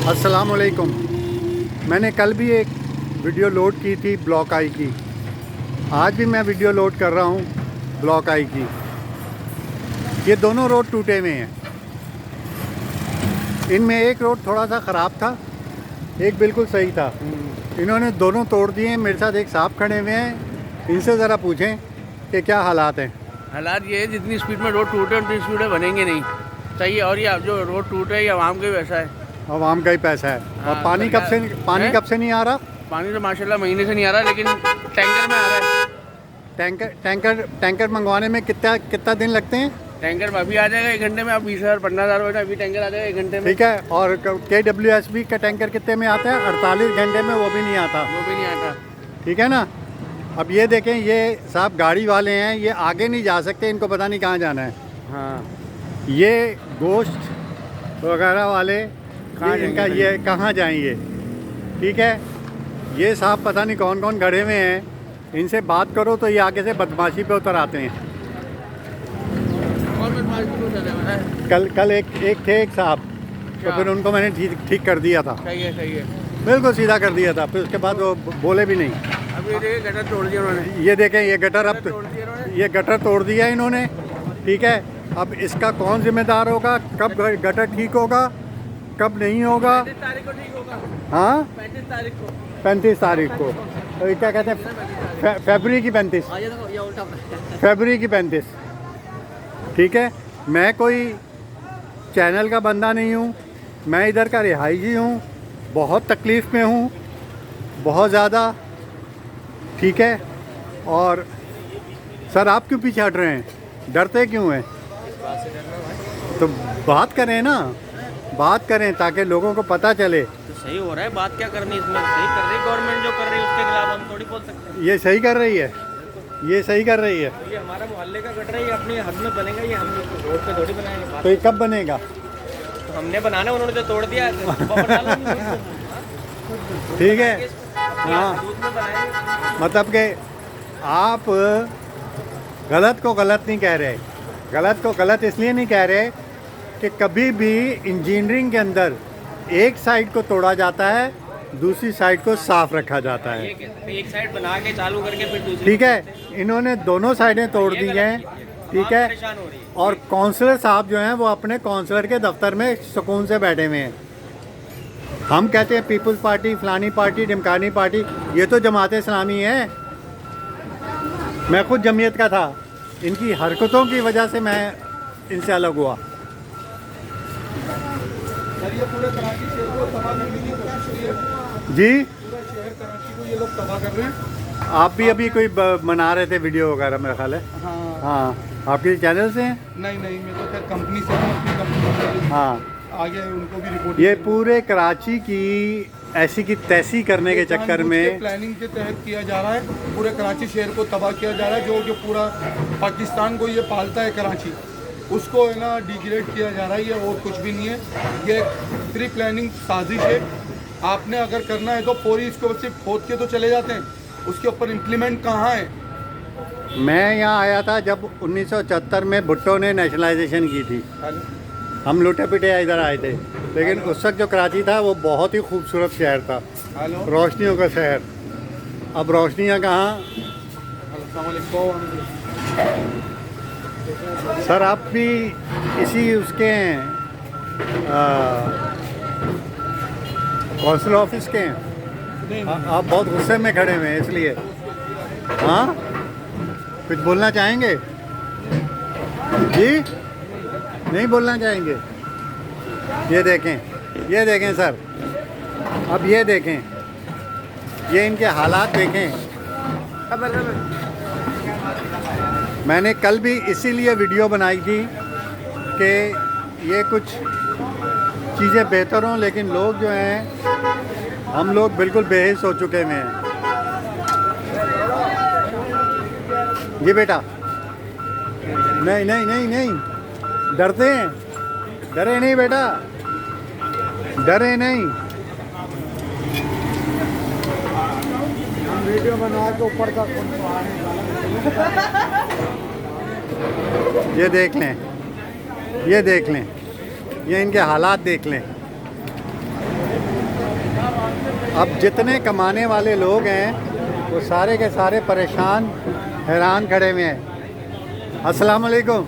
अस्सलामुअलैकुम। मैंने कल भी एक वीडियो लोड की थी ब्लॉक आई की। आज भी मैं वीडियो लोड कर रहा हूँ ब्लॉक आई की। ये दोनों रोड टूटे हुए हैं। इनमें एक रोड थोड़ा सा ख़राब था, एक बिल्कुल सही था। इन्होंने दोनों तोड़ दिए हैं। मेरे साथ एक साहब खड़े हुए हैं, इनसे ज़रा पूछें कि क्या हालात हैं। हालात ये है, जितनी स्पीड में रोड टूटे उतनी स्पीड में बनेंगे नहीं सही। और ये जो रोड टूटे ये आवाम का ही वैसा है, आवाम का ही पैसा है। हाँ, और पानी कब से नहीं आ रहा? पानी तो माशाल्लाह महीने से नहीं आ रहा, लेकिन टैंकर में आ रहा है। टैंकर मंगवाने में कितना दिन लगते हैं? टैंकर अभी आ जाएगा 1 घंटे में। आप 20,000 15,000 हो जाए, अभी टैंकर आ जाएगा 1 घंटे में। ठीक है। और KWSB का टैंकर कितने में आता है? 48 घंटे में वो भी नहीं आता। वो भी नहीं आता। ठीक है ना। अब ये देखें, ये साहब गाड़ी वाले हैं, ये आगे नहीं जा सकते, इनको पता नहीं कहाँ जाना है। हाँ, ये गोश्त वगैरह वाले इनका ये कहाँ जाएंगे? ठीक है। ये साहब पता नहीं कौन कौन खड़े हुए हैं, इनसे बात करो तो ये आगे से बदमाशी पे उतर आते हैं। और है। कल एक थे एक साहब, तो फिर उनको मैंने ठीक कर दिया था। सही है। बिल्कुल सीधा कर दिया था। फिर उसके बाद वो बोले भी नहीं। अभी देखिए गटर तोड़ दिया उन्होंने। ये देखें, ये गटर अब तोड़ दिया उन्होंने। ये गटर तोड़ दिया इन्होंने। ठीक है। अब इसका कौन जिम्मेदार होगा? कब गटर ठीक होगा, कब नहीं होगा? 35 तारीख को ठीक होगा। हाँ, 35 तारीख को। 35 तारीख को। तो ये क्या कहते हैं, फरवरी की 35। फरवरी की 35। ठीक है। मैं कोई चैनल का बंदा नहीं हूँ, मैं इधर का रिहायशी हूँ। बहुत तकलीफ़ में हूँ, बहुत ज़्यादा। ठीक है। और सर आप क्यों पीछे हट रहे हैं? डरते क्यों हैं? तो बात करें ना, बात करें ताकि लोगों को पता चले। तो सही हो रहा है, बात क्या करनी इसमें? सही कर रही है गवर्नमेंट, जो कर रही है उसके खिलाफ हम थोड़ी बोल सकते हैं। ये सही कर रही है, ये सही कर रही है। ये हमारा मोहल्ले का गटर है, ये अपने हद में बनेगा, ये हम रोड पे थोड़ी बनाएंगे। तो ये कब बनेगा? तो हमने बनाना, उन्होंने जो तोड़ दिया है बफर डाला हमने। ठीक है। हाँ, दूध में बनाएंगे। मतलब कि आप गलत को गलत नहीं कह रहे। गलत को गलत इसलिए नहीं कह रहे कि कभी भी इंजीनियरिंग के अंदर एक साइड को तोड़ा जाता है, दूसरी साइड को साफ रखा जाता है। एक साइड बना के चालू करके फिर दूसरी। ठीक है। इन्होंने दोनों साइडें तोड़ दी हैं। ठीक है। परेशान हो रही है। और काउंसलर साहब जो हैं वो अपने काउंसलर के दफ्तर में सुकून से बैठे हुए हैं। हम कहते हैं पीपल्स पार्टी, फलानी पार्टी, ढिमकानी पार्टी, ये तो जमात इस्लामी है। मैं खुद जमीयत का था। इनकी हरकतों की वजह से मैं इनसे अलग हुआ। ये पूरे कराची शहर को तबाह करने की कोशिश की है। जी, पूरा शहर कराची को ये लोग तबाह कर रहे हैं। आप भी अभी कोई बना रहे थे वीडियो वगैरह, मेरा ख्याल है। हाँ, हाँ, आपके चैनल से हैं? नहीं मैं तो खैर कंपनी से हूँ, अपनी कंपनी हाँ। आगे उनको भी रिपोर्ट। ये पूरे कराची की ऐसी की तैसी करने के चक्कर में प्लानिंग के तहत किया जा रहा है। पूरे कराची शहर को तबाह किया जा रहा है। जो पूरा पाकिस्तान को ये पालता है कराची, उसको है ना डिग्रेड किया जा रहा है। ये और कुछ भी नहीं है, ये प्री प्लानिंग साजिश है। आपने अगर करना है तो पूरी इसको सिर्फ खोद के तो चले जाते हैं, उसके ऊपर इम्प्लीमेंट कहाँ है? मैं यहाँ आया था जब 1974 में भुट्टो ने नेशनलाइजेशन की थी। हम लुटे पिटे इधर आए थे, लेकिन उस वक्त जो कराची था वो बहुत ही खूबसूरत शहर था, रोशनियों का शहर। अब रोशनियाँ कहाँ? सर आप भी इसी उसके हैं, कौंसिल ऑफिस के हैं। आप बहुत गुस्से में खड़े हुए हैं इसलिए। हाँ, कुछ बोलना चाहेंगे जी? नहीं बोलना चाहेंगे? ये देखें सर, अब ये देखें, ये इनके हालात देखें। मैंने कल भी इसीलिए वीडियो बनाई थी कि ये कुछ चीज़ें बेहतर हों, लेकिन लोग जो हैं, हम लोग बिल्कुल बेहिस हो चुके हैं। जी बेटा, नहीं, डरते हैं? डरे नहीं बेटा, डरे नहीं। हम वीडियो बना के ऊपर का ये देख लें, ये इनके हालात देख लें। अब जितने कमाने वाले लोग हैं वो सारे के सारे परेशान हैरान खड़े हुए हैं। अस्सलाम वालेकुम,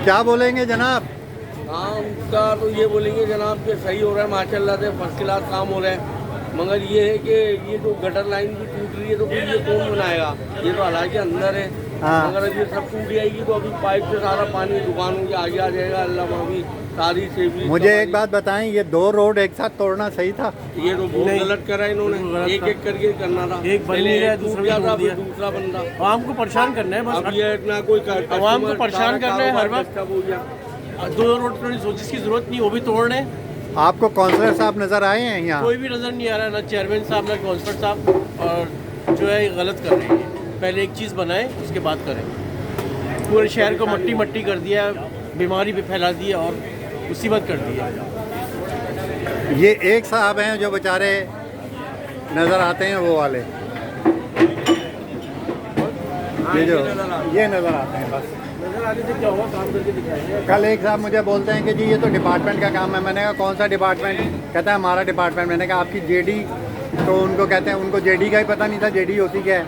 क्या बोलेंगे जनाब? काम का तो ये बोलेंगे जनाब कि सही हो रहा है माशाल्लाह से, फर्स्ट क्लास काम हो रहा है। मगर ये है कि ये जो गटर लाइन भी टूट रही है तो फिर ये कौन बनाएगा? ये तो हालांकि अंदर है। हाँ। मगर अब ये सब टूट जाएगी तो अभी पाइप से सारा पानी दुकानों के आगे आ जाएगा। अल्लाह माफी सारी से भी। मुझे एक बात बताएं, ये 2 रोड एक साथ तोड़ना सही था? ये तो बहुत गलत करा इन्होंने, एक एक करके करना था। एक बन नहीं रहा है, दूसरा भी था, तोड़ फिर दिया। दूसरा बंदा। आवाम को परेशान करना है बस। अब ये इतना कोई आवाम को परेशान करना है हर वक्त। हो गया। 2 रोड पर जिसकी जरूरत नहीं वो भी तोड़ रहे हैं। आपको काउंसलर साहब नज़र आए हैं यहाँ? कोई भी नज़र नहीं आ रहा, ना चेयरमैन साहब ना काउंसलर साहब, और जो है ये गलत कर रहे हैं। पहले एक चीज़ बनाए उसके बाद करें। पूरे शहर को मट्टी मट्टी कर दिया, बीमारी भी फैला दी है और मुसीबत कर दी है। ये एक साहब हैं जो बेचारे नज़र आते हैं, वो वाले ये नज़र आते हैं बस। नज़र आने से क्या हुआ, काम करके दिखाएंगे। कल एक साहब मुझे बोलते हैं कि जी ये तो डिपार्टमेंट का काम है। मैंने कहा कौन सा डिपार्टमेंट? कहता है हमारा डिपार्टमेंट। मैंने कहा आपकी जेडी? तो उनको कहते हैं उनको जेडी का ही पता नहीं था जेडी होती क्या है।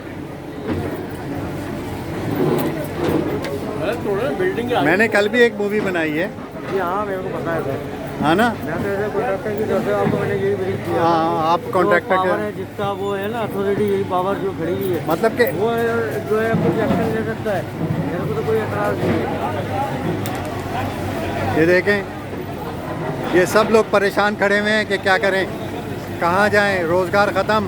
बिल्डिंग मैंने कल भी एक मूवी बनाई है। हाँ मेरे को पता है सर। हाँ ना? मैं तो ऐसे कॉन्ट्रैक्टर की तरफ से आपको मैंने यही ब्रीफ किया। हाँ, आप कॉन्ट्रैक्टर पावर के है जिसका वो है ना अथॉरिटी, यही पावर जो खड़ी हुई है मतलब कि वो है, जो है कुछ एक्शन ले सकता है। मेरे को तो कोई एतराज़ नहीं है। ये देखें, ये सब लोग परेशान खड़े हुए हैं कि क्या करें, कहाँ जाएं, रोज़गार ख़त्म।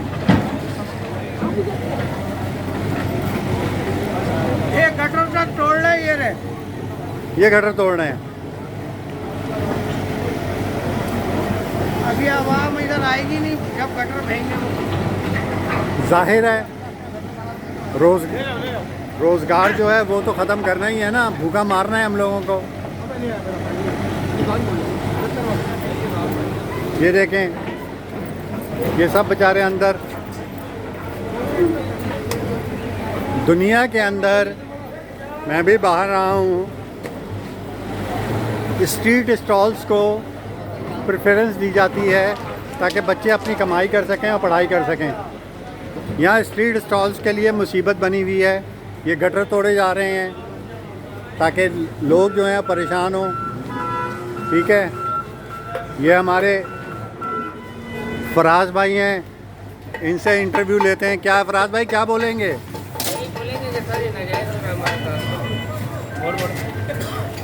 ये गटर तक तोड़ ले ये रे। ये गटर तोड़ रहे हैं। अभी आवाम इधर आएगी नहीं जब गटर भेंगे। जाहिर है रोज़गार जो है वो तो ख़त्म करना ही है ना, भूखा मारना है हम लोगों को। ये देखें, ये सब बेचारे अंदर, दुनिया के अंदर मैं भी बाहर रहा हूँ, स्ट्रीट स्टॉल्स को प्रेफरेंस दी जाती है ताकि बच्चे अपनी कमाई कर सकें और पढ़ाई कर सकें। यहाँ स्ट्रीट स्टॉल्स के लिए मुसीबत बनी हुई है। ये गटर तोड़े जा रहे हैं ताकि लोग जो हैं परेशान हों। ठीक है, ये हमारे फराज भाई हैं, इनसे इंटरव्यू लेते हैं। क्या फराज भाई क्या बोलेंगे?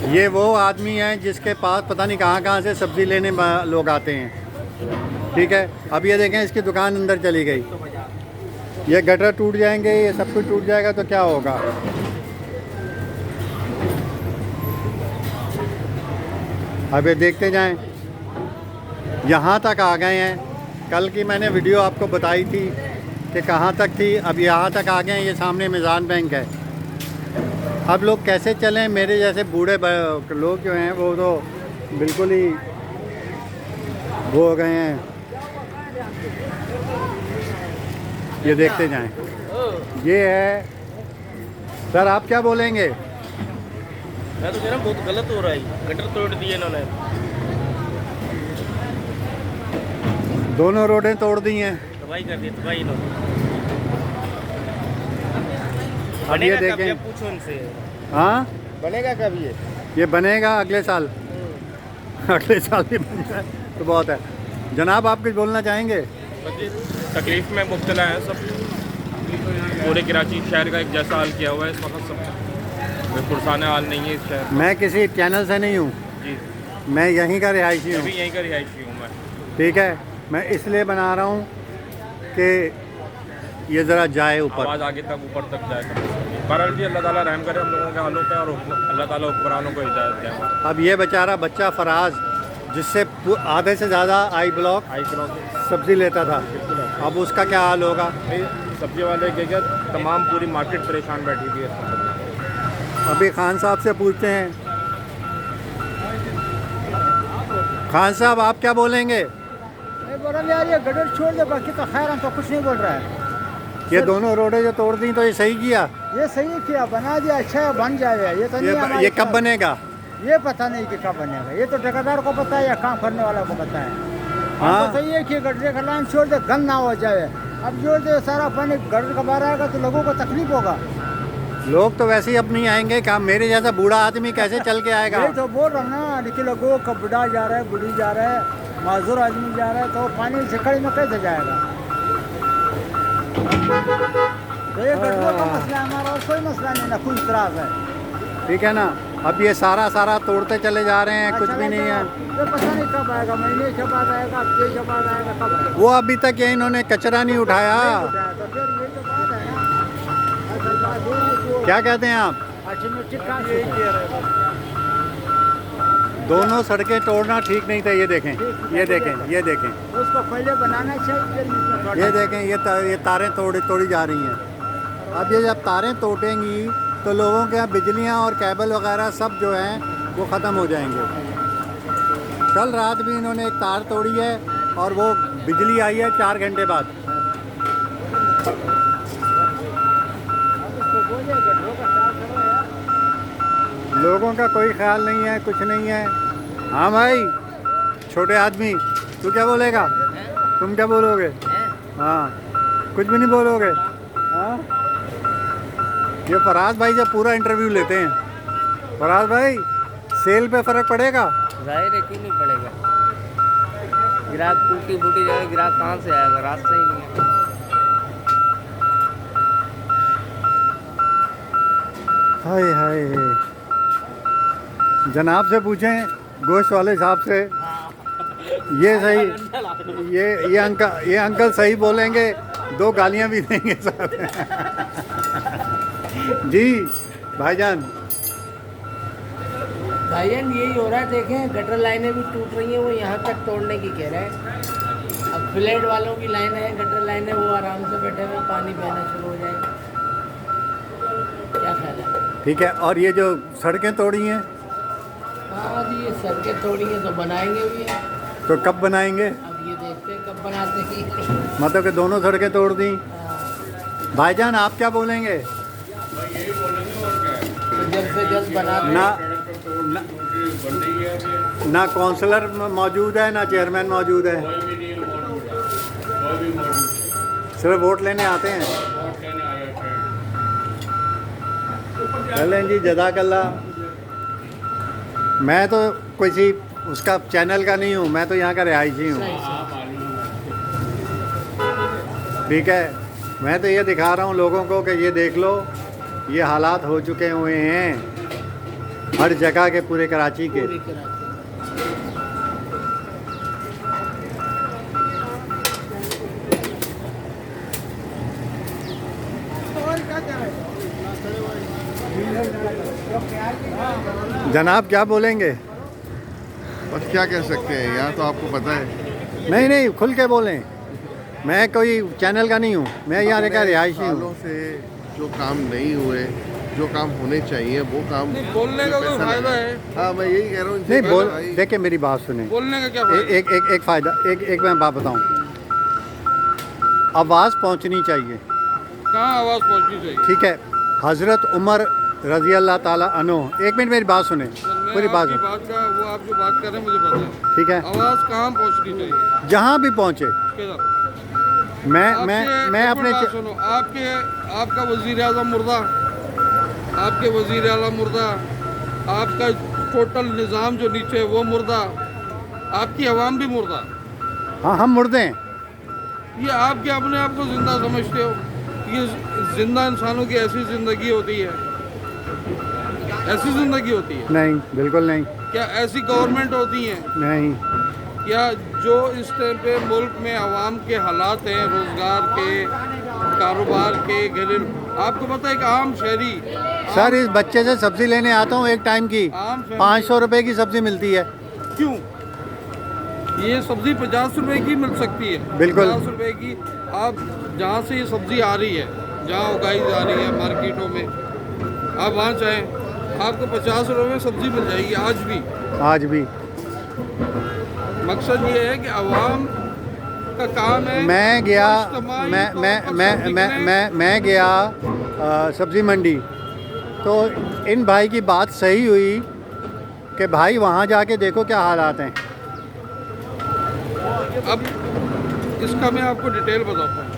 ये वो आदमी हैं जिसके पास पता नहीं कहाँ से सब्ज़ी लेने लोग आते हैं। ठीक है, अब ये देखें इसकी दुकान अंदर चली गई। ये गटर टूट जाएंगे, ये सब कुछ टूट जाएगा तो क्या होगा? अब ये देखते जाएं, यहाँ तक आ गए हैं। कल की मैंने वीडियो आपको बताई थी कि कहाँ तक थी, अब यहाँ तक आ गए हैं। ये सामने मिज़ान बैंक है। अब लोग कैसे चलें? मेरे जैसे बूढ़े लोग जो हैं वो तो बिल्कुल ही वो हो गए हैं। ये देखते जाएं। ये है सर, आप क्या बोलेंगे? मैं तो कह रहा हूँ बहुत गलत हो रहा है, गटर तोड़ दिए इन्होंने। दोनों रोडें तोड़ दी हैं, तबाही कर दी, तबाही इन्होंने। अब ये देखें। पूछो उनसे, हाँ बनेगा कब ये बनेगा अगले साल। अगले साल ही बन जाए तो बहुत है। जनाब आप कुछ बोलना चाहेंगे? तकलीफ में मुब्तला है सब। पूरे कराची शहर का एक जैसा हाल किया हुआ है इस वक्त सब। कोई पुरसाने हाल नहीं है इस शहर। मैं किसी चैनल से नहीं हूँ, जी, मैं यहीं का रिहायशी हूँ। अभी यहीं का रिहायशी हूँ मैं। ठीक है, मैं इसलिए बना रहा हूँ कि ये ज़रा जाए ऊपर, आवाज़ आगे तक ऊपर तक जाए। बहरहाल जी अल्लाह ताला रहम करे हम लोगों के हालों पे और अल्लाह ताला हुक्मरानों को हिदायत दे। अब ये बेचारा बच्चा फराज जिससे आधे से ज़्यादा आई ब्लॉक सब्ज़ी लेता था, अब उसका क्या हाल होगा? सब्जी वाले के क्या तमाम पूरी मार्केट परेशान बैठी हुई है। अभी खान साहब से पूछते हैं। खान साहब आप क्या बोलेंगे? नहीं बोल रहा यार, ये गटर छोड़ दे, बाकी तो खैर हम तो कुछ नहीं बोल रहा है। ये दोनों रोडें जो तोड़ दी तो ये सही किया? ये सही किया, बना दिया, अच्छा है, बन जाए। ये तो नहीं हमारी ये कब बनेगा? ये पता नहीं कि कब बनेगा, ये तो ठेकेदार को पता है या काम करने वाला को पता है। हाँ। हाँ सही है कि गड्ढे का लाइन छोड़ दे, गंद ना हो जाए। अब जोड़ दे सारा पानी गड्ढे का बाहर आएगा तो लोगों को तकलीफ होगा। लोग तो वैसे ही अब नहीं आएंगे, क्या मेरे जैसा बूढ़ा आदमी कैसे चल के आएगा? ये तो बोल रहा हूँ ना, लेकिन लोगों का बुढ़ा जा रहा है, बूढ़ी जा रहा है, माजूर आदमी जा रहा है, तो पानी से खड़ी में कैसे जाएगा? तो ये गड्ढों का मसला है हमारा, और कोई मसला नहीं ना, कोई इतराज है। ठीक है ना। अब ये सारा तोड़ते चले जा रहे हैं, कुछ भी नहीं है। ये पता नहीं कब आएगा, महीने के बाद आएगा, हफ्ते के बाद आएगा, कब आएगा? वो अभी तक ये इन्होंने कचरा नहीं उठाया। तो फिर ये तो बात है ना, असल बात ये है कि क्या कहते हैं आप? ऑटोमेटिक काम यही किया रहेगा। दोनों सड़कें तोड़ना ठीक नहीं था। ये देखें, ये देखें, ये देखें, उसको पहले बनाना चाहिए, फिर इसमें थोड़ा- ये देखें, ये तारें तोड़ी जा रही हैं। अब ये जब तारें टूटेंगी तो लोगों के यहाँ बिजलियाँ और केबल वगैरह सब जो हैं वो ख़त्म हो जाएंगे। कल रात भी इन्होंने एक तार तोड़ी है और वो बिजली आई है 4 घंटे बाद। उसको बोलिए गड्ढों का साफ करो यार। लोगों का कोई ख्याल नहीं है, कुछ नहीं है। हाँ भाई, छोटे आदमी, तू क्या बोलेगा? तुम क्या बोलोगे? हाँ, कुछ भी नहीं बोलोगे? हाँ, ये फराज भाई जब पूरा इंटरव्यू लेते हैं। फराज भाई, सेल पे फ़र्क पड़ेगा? जाहिर है क्यों नहीं पड़ेगा। ग्राहक टूटी फूटी जाएगा, ग्राहक कहाँ से आएगा, रास्ता ही नहीं है। हाय हाय, जनाब से पूछें, गोश्त वाले साहब से। ये सही, ये अंकल सही बोलेंगे, 2 गालियां भी देंगे साथ में। जी भाईजान, भाईजान यही हो रहा है, देखें गटर लाइनें भी टूट रही हैं, वो यहाँ तक तोड़ने की कह रहे हैं। अब फ्लैट वालों की लाइनें हैं, गटर लाइनें, वो आराम से बैठे हुए, पानी बहना शुरू हो जाएगा। क्या ख्याल है? ठीक है। और ये जो सड़कें तोड़ी हैं, हाँ जी, ये सड़कें तोड़ी हैं तो बनाएंगे भी हैं। तो कब बनाएंगे? अब ये देखते हैं कब बनाते हैं। मतलब कि दोनों सड़कें तोड़ दी। हाँ, भाईजान आप क्या बोलेंगे? तो जल्द से जल्द बना दें। ना काउंसलर मौजूद है, ना चेयरमैन मौजूद है, सिर्फ वोट लेने आते हैं। चलें जी, जज़ाकल्लाह। मैं तो किसी उसका चैनल का नहीं हूँ, मैं तो यहाँ का रिहायशी हूँ। ठीक है, मैं तो ये दिखा रहा हूँ लोगों को कि ये देख लो, ये हालात हो चुके हुए हैं हर जगह के, पूरे कराची के। पूरी कराची। जनाब क्या बोलेंगे? बस क्या कह सकते हैं, यहाँ तो आपको पता है। नहीं नहीं, खुल के बोलें। मैं कोई चैनल का नहीं हूँ, मैं यहाँ का रिहायशी सालों हूँ। से जो काम नहीं हुए, जो काम होने चाहिए वो काम बोलने का कोई फायदा है? हाँ, मैं यही कह रहा हूँ। नहीं बोल, देखिए मेरी बात सुने। बोलने का क्या एक फ़ायदा, एक मैं बात बताऊँ। आवाज़ पहुँचनी चाहिए। कहाँ आवाज़ पहुँचनी चाहिए? ठीक है, हज़रत उमर रज़ी अल्लाह ताला अन्हो, 1 मिनट मेरी बात सुने, पूरी बात सुने। बात का वो आप जो बात कर रहे हैं मुझे पता है। ठीक है, आवाज़ कहाँ पहुँचनी चाहिए? जहाँ भी पहुँचे। किधर? मैं अपने सुनो, आपका वज़ीर आज़म मुर्दा, आपके वज़ीर आला मुर्दा, आपका टोटल निज़ाम जो नीचे है वो मुर्दा, आपकी आवाम भी मुर्दा। हाँ, हम मुर्दे हैं। ये आप क्या अपने आप को ज़िंदा समझते हो? ये ज़िंदा इंसानों की ऐसी ज़िंदगी होती है? ऐसी ज़िंदगी होती है? नहीं, बिल्कुल नहीं। क्या ऐसी गवर्नमेंट होती है? नहीं। या जो इस टाइम पे मुल्क में आवाम के हालात हैं, रोज़गार के, कारोबार के, घरेलू, आपको पता है एक आम शहरी, सर, इस बच्चे से सब्ज़ी लेने आता हूँ एक टाइम की, आम फैमिली- 500 रुपए की सब्ज़ी मिलती है। क्यों? ये सब्ज़ी 50 रुपए की मिल सकती है। बिल्कुल। 50 रुपए की। आप जहाँ से ये सब्ज़ी आ रही है, जहाँ उगाई जा रही है मार्केटों में, आप वहाँ चाहें आपको 50 रुपए में सब्ज़ी मिल जाएगी आज भी। आज भी मकसद ये है कि आवाम का काम है। मैं गया, इज्तिमाई मैं तौर मैं पर मैं सब मैं दिखने- मैं मैं गया सब्ज़ी मंडी, तो इन भाई की बात सही हुई कि भाई वहाँ जाके देखो क्या हालात हैं। अब इसका मैं आपको डिटेल बताता हूँ।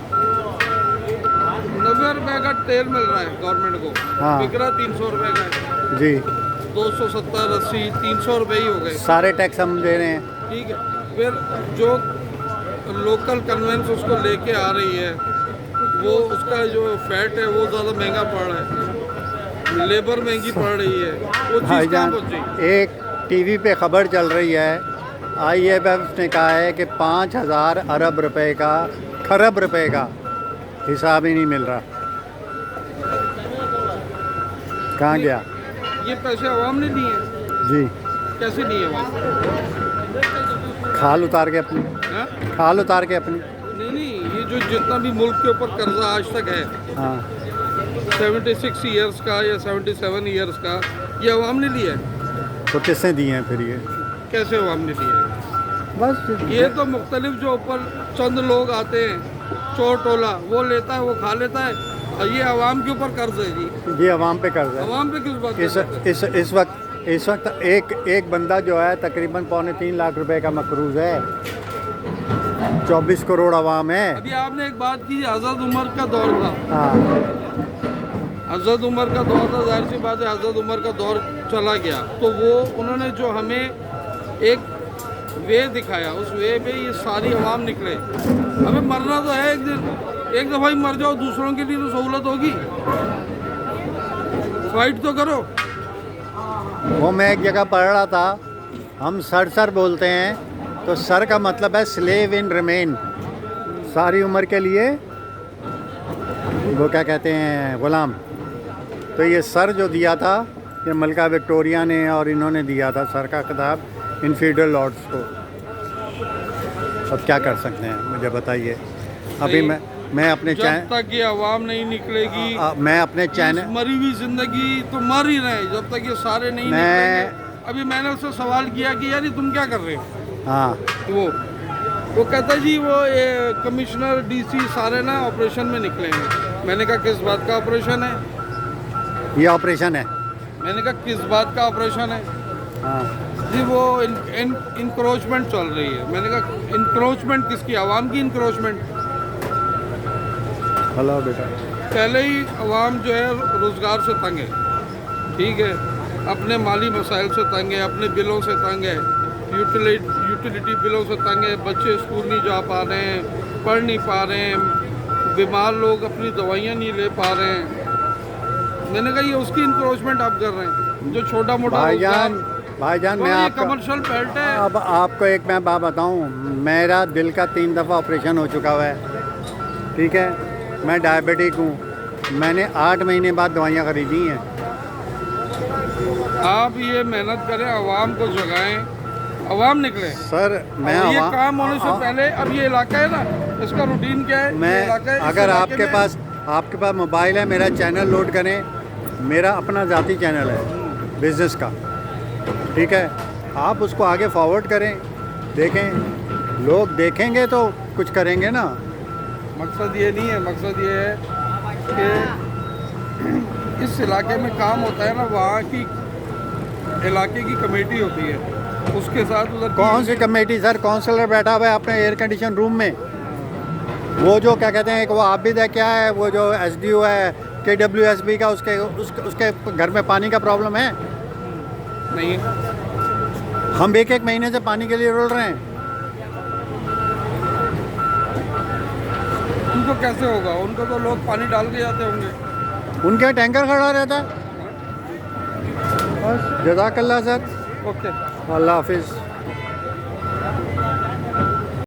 90 रुपये का तेल मिल रहा है गवर्नमेंट को, हाँ। बिक रहा 300 रुपये का है। जी 270, 80, 300 रुपये ही हो गए। सारे टैक्स हम दे रहे हैं। ठीक है, फिर जो लोकल कन्वेंस उसको लेके आ रही है, वो उसका जो फैट है वो ज़्यादा महंगा पड़ रहा है, लेबर महंगी पड़ रही है, वो चीज़ कहाँ भाईजान पहुँची? एक टीवी पे खबर चल रही है, IMF ने कहा है कि 5,000 अरब रुपए का, खरब रुपए का हिसाब ही नहीं मिल रहा। कहाँ गया? ये पैसे आवाम ने दिए हैं। जी कैसे दिए आवाम? खाल उतार के अपनी, हाँ? खाल उतार के अपनी। नहीं, ये जो जितना भी मुल्क के ऊपर कर्जा आज तक है, हाँ 76 ईयर्स का या 77 ईयर्स का, ये अवाम ने लिया है। तो किसने दिए हैं फिर ये? कैसे अवाम ने लिया है? बस ये तो मुख्तलिफ जो ऊपर चंद लोग आते हैं, चोर टोला, वो लेता है, वो खा लेता है, और ये अवाम के ऊपर कर्ज है जी। ये अवाम पे कर्ज है। अवाम पे किस बात का? इस वक्त एक बंदा जो है तकरीबन 2.25 लाख रुपए का मकरूज है। 24 करोड़ अवाम है। अभी आपने एक बात की, आज़ाद उमर का दौर था। हाँ आज़ाद उमर का दौर था, जाहिर सी बात है आज़ाद उमर का दौर चला गया, तो वो उन्होंने जो हमें एक वे दिखाया, उस वे पे ये सारी अवाम निकले। हमें मरना तो है एक दिन, एक दफ़ा ही मर जाओ, दूसरों के लिए तो सहूलत होगी। फाइट तो करो। वो मैं एक जगह पढ़ रहा था, हम सर बोलते हैं तो सर का मतलब है स्लेव इन रिमेन, सारी उम्र के लिए वो क्या कहते हैं, गुलाम। तो ये सर जो दिया था, ये मलका विक्टोरिया ने और इन्होंने दिया था सर का खिताब इन फेडरल लॉर्ड्स को। अब क्या कर सकते हैं, मुझे बताइए। अभी मैं अपने जब तक ये अवाम नहीं निकलेगी, मैं अपने चैनल, मरी हुई जिंदगी तो मर ही रहे, जब तक ये सारे नहीं निकलेंगे। अभी मैंने उससे सवाल किया कि यार ये तुम क्या कर रहे हो? हाँ वो कहता जी वो ये कमिश्नर DC सारे ना ऑपरेशन में निकलेंगे। मैंने कहा किस बात का ऑपरेशन है? ये ऑपरेशन है। मैंने कहा किस बात का ऑपरेशन है? हाँ जी वो इंक्रोचमेंट चल रही है। मैंने कहा इंक्रोचमेंट किसकी? आवाम की इंक्रोचमेंट। हेलो बेटा। पहले ही अवाम जो है रोज़गार से तंग है, ठीक है, अपने माली मसाइल से तंग है, अपने बिलों से तंग है, यूटिलिटी बिलों से तंग है, बच्चे स्कूल नहीं जा पा रहे हैं, पढ़ नहीं पा रहे हैं, बीमार लोग अपनी दवाइयाँ नहीं ले पा रहे हैं। मैंने कहा ये उसकी इंक्रोचमेंट आप कर रहे हैं, जो छोटा मोटा भाईजान मैं आपको कमर्शियल बेल्ट है। अब आपको एक मैं बात बताऊं, मेरा दिल का 3 दफ़ा ऑपरेशन हो चुका हुआ है, ठीक है, मैं डायबिटिक हूँ, मैंने 8 महीने बाद दवाइयाँ खरीदी हैं। आप ये मेहनत करें, आवाम को जगाएं, आवाम निकले। सर मैं ये काम होने से पहले, अब ये इलाका है ना, इसका रूटीन क्या है? मैं इलाका है, अगर आपके पास मोबाइल है, मेरा चैनल लोड करें, मेरा अपना ज़ाती चैनल है बिज़नेस का, ठीक है, आप उसको आगे फॉरवर्ड करें, देखें, लोग देखेंगे तो कुछ करेंगे ना। मकसद ये नहीं है, मकसद ये है कि इस इलाके में काम होता है ना, वहाँ की इलाके की कमेटी होती है, उसके साथ उधर कौन सी कमेटी सर? काउंसलर बैठा हुआ है अपने एयर कंडीशन रूम में, वो जो क्या कहते हैं, एक वो आबिद है, क्या है वो जो SDO है KWSB का, उसके घर में पानी का प्रॉब्लम है नहीं। हम एक महीने से पानी के लिए रोल रहे हैं। उनको कैसे होगा? उनको तो लोग पानी डाल के जाते होंगे। उनके टैंकर खड़ा रहता है। बस जज़ाकल्लाह सर। ओके, अल्लाह हाफिज़।